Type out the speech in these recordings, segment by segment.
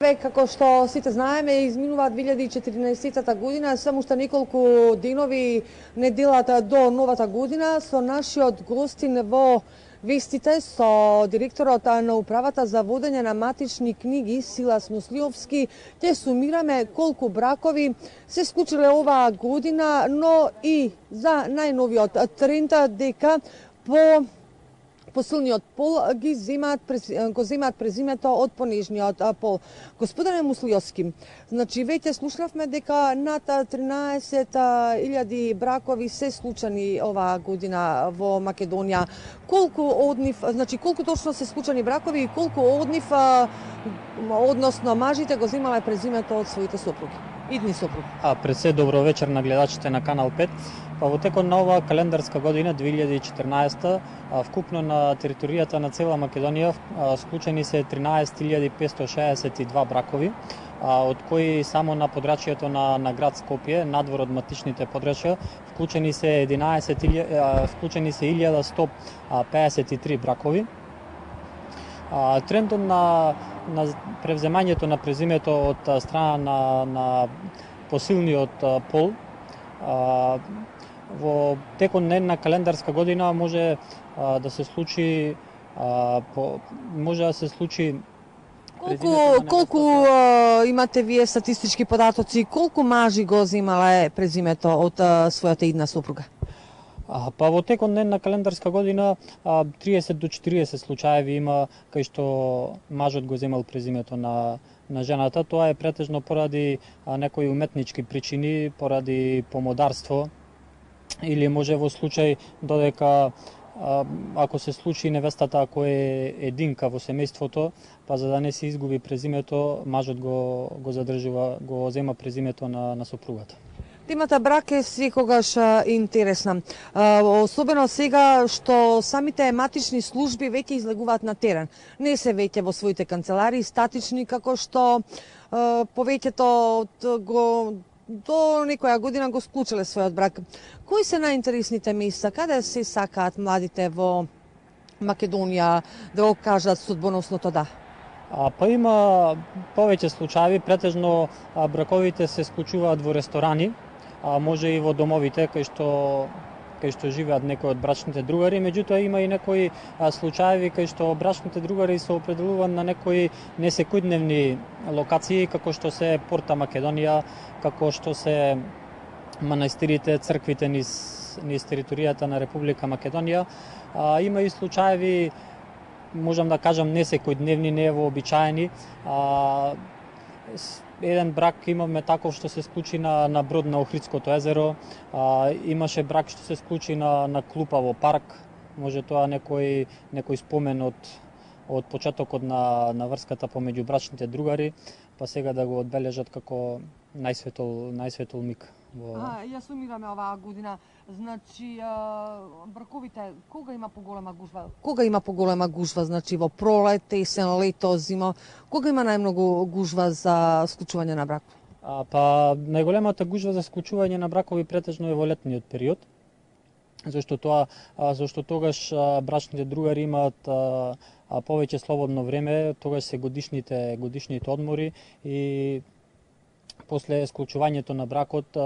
Како што сите знаеме, изминува 2014 година, само уште неколку денови неделата до новата година. Со нашиот гостин во вестите со директорот на управата за водење на матични книги Силас Муслиовски ќе сумираме колку бракови се склучиле оваа година, но и за најновиот тренд дека по посилниот пол го земаат презимето од понежниот пол. Господине Муслиовски, значи веќе слушнавме дека над 13.000 бракови се случани оваа година во Македонија. Колку од нив, значи колку точно се случани бракови и колку од нив, односно мажите го земале презимето од своите сопруги, идни сопруги? Пред се добро вечер на гледачите на Канал 5. Во текот на оваа календарска година 2014, вкупно на територијата на цела Македонија склучени се 13.562 бракови, од кои само на подрачјето на град Скопје, надвор од матичните подрачја, вклучени се 1153 бракови. Трендот на превземањето на презимето од страна на посилниот пол во текот на една календарска година може да се случи Колку имате вие статистички податоци, колку мажи го земале презимето од својата идна сопруга? Во текот на една календарска година 30 до 40 случаеви има кај што мажот го земал презимето на жената. Тоа е претежно поради некои уметнички причини, поради помодарство, или може во случај додека ако се случи невестата, ако е единка во семејството, па за да не се изгуби презимето, мажот го задржува, го зема презимето на сопругата. Темата брак е секогаш интересна. Особено сега што самите матични служби веќе излегуваат на терен. Не се веќе во своите канцеларии статични, како што повеќето до некоја година го склучиле својот брак. Кои се најинтересните места? Каде се сакаат младите во Македонија да го кажат судбоносното да? Па има повеќе случаи, претежно браковите се склучуваат во ресторани, може и во домовите кај што живеат некои од брачните другари, меѓутоа има и некои случаи кај што брачните другари се определуваат на некои несекојдневни локации, како што се Порта Македонија, како што се манастирите, црквите низ територијата на Република Македонија. Има и случаи, можам да кажам, несекојдневни, не вообичаени. Еден брак имавме таков што се склучи на брод на Охридското езеро, имаше брак што се склучи на клупа во парк, може тоа некој спомен од почетокот на врската помеѓу брачните другари, па сега да го одбележат како најсветол миг. Ја сумираме оваа година. Значи, браковите, кога има поголема гужва? Кога има поголема гужва, значи во пролет, есен, лето, зима? Кога има најмногу гужва за склучување на брак? Па најголемата гужва за склучување на бракови претежно е во летниот период, зашто тогаш брачните другари имаат повеќе слободно време, тогаш се годишните одмори и после склучувањето на бракот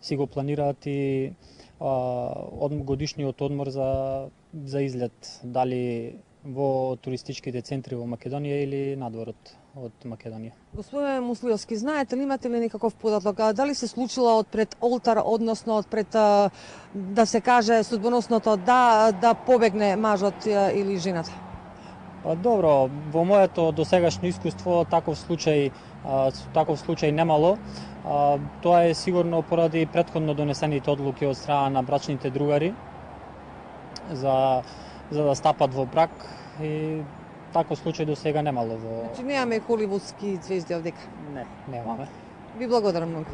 си го планираат и годишниот одмор за излет, дали во туристичките центри во Македонија или надворот од Македонија. Господине Муслиовски, знаете ли, имате ли некаков податок? Дали се случило од пред олтар, односно од пред, да се каже, судбоносното да побегне мажот или жената? Добро, во моето досегашно искуство таков случај немало. Тоа е сигурно поради претходно донесените одлуки од страна на брачните другари за да стапат во брак, и таков случај до сега немало во... Значи немаме холивудски звезди овдека? Не, немаме. Ви благодарам многу.